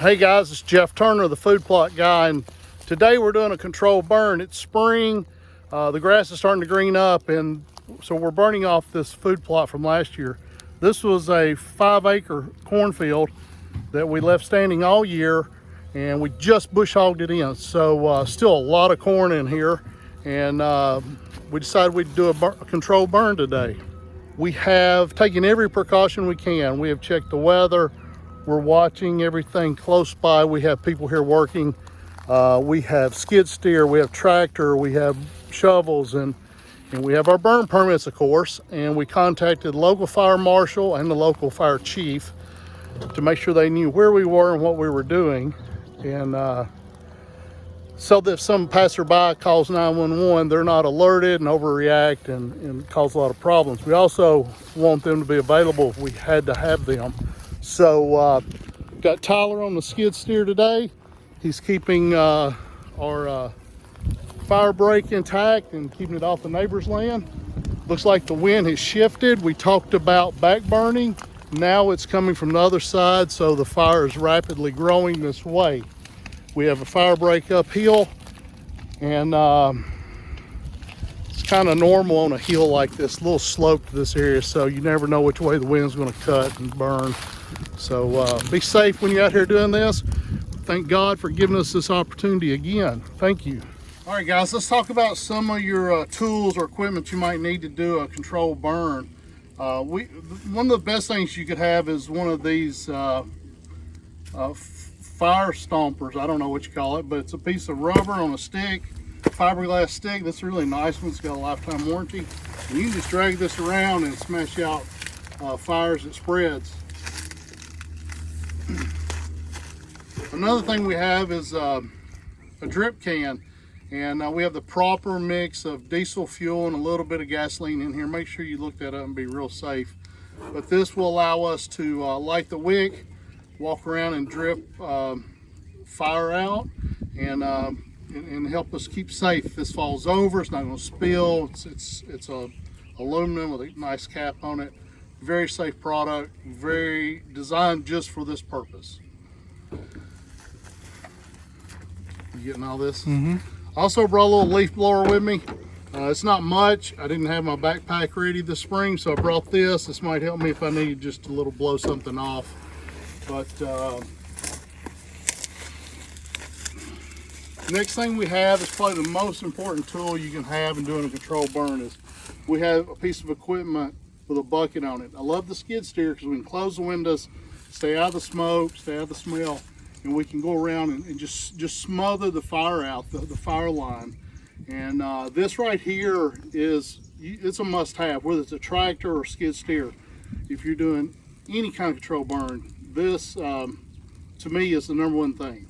Hey guys, it's Jeff Turner, the Food Plot Guy, and today we're doing a controlled burn. It's spring, the grass is starting to green up, and so we're burning off this food plot from last year. This was a 5-acre cornfield that we left standing all year, and we just bush hogged it in. So still a lot of corn in here, and we decided we'd do a controlled burn today. We have taken every precaution we can. We have checked the weather. We're watching everything close by. We have people here working. We have skid steer, we have tractor, we have shovels, and we have our burn permits, of course. And we contacted the local fire marshal and the local fire chief to make sure they knew where we were and what we were doing. And so that if some passerby calls 911, they're not alerted and overreact and cause a lot of problems. We also want them to be available if we had to have them. So got Tyler on the skid steer today. He's keeping our fire break intact and keeping it off the neighbor's land. Looks like the wind has shifted. We talked about back burning. Now it's coming from the other side, so the fire is rapidly growing this way. We have a fire break uphill, and it's kind of normal on a hill like this, little slope to this area, so you never know which way the wind's going to cut and burn. So be safe when you're out here doing this. Thank God for giving us this opportunity again. Thank you. All right, guys, let's talk about some of your tools or equipment you might need to do a controlled burn. One of the best things you could have is one of these fire stompers. I don't know what you call it, but it's a piece of rubber on a stick, fiberglass stick. That's a really nice one. It's got a lifetime warranty. And you can just drag this around and smash out fires that spreads. Another thing we have is a drip can, and we have the proper mix of diesel fuel and a little bit of gasoline in here. Make sure you look that up and be real safe. But this will allow us to light the wick, walk around and drip fire out, and help us keep safe. If this falls over, it's not going to spill. It's aluminum with a nice cap on it. Very safe product, very designed just for this purpose. You getting all this? Mm-hmm. Also brought a little leaf blower with me. It's not much. I didn't have my backpack ready this spring, so I brought this. This might help me if I need just a little blow something off. But next thing we have is probably the most important tool you can have in doing a controlled burn. Is we have a piece of equipment with a bucket on it. I love the skid steer because we can close the windows, stay out of the smoke, stay out of the smell, and we can go around and just smother the fire out, the fire line. And this right here it's a must-have, whether it's a tractor or skid steer. If you're doing any kind of control burn, this to me is the number one thing.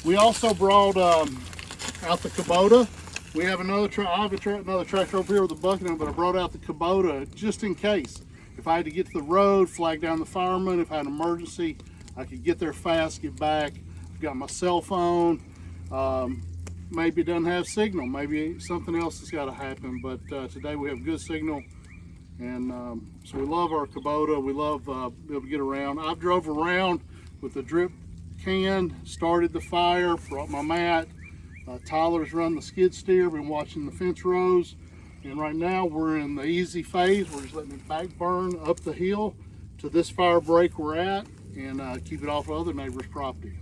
We also brought out the Kubota. We have another tractor over here with a bucket on it, but I brought out the Kubota just in case. If I had to get to the road, flag down the fireman, if I had an emergency, I could get there fast, get back. I've got my cell phone. Maybe it doesn't have signal. Maybe something else has got to happen. But today we have good signal. And so we love our Kubota. We love being able to get around. I've drove around with the drip can, started the fire, brought my mat. Tyler's run the skid steer, been watching the fence rows. And right now we're in the easy phase. We're just letting it back burn up the hill to this fire break we're at, and keep it off of other neighbors' property.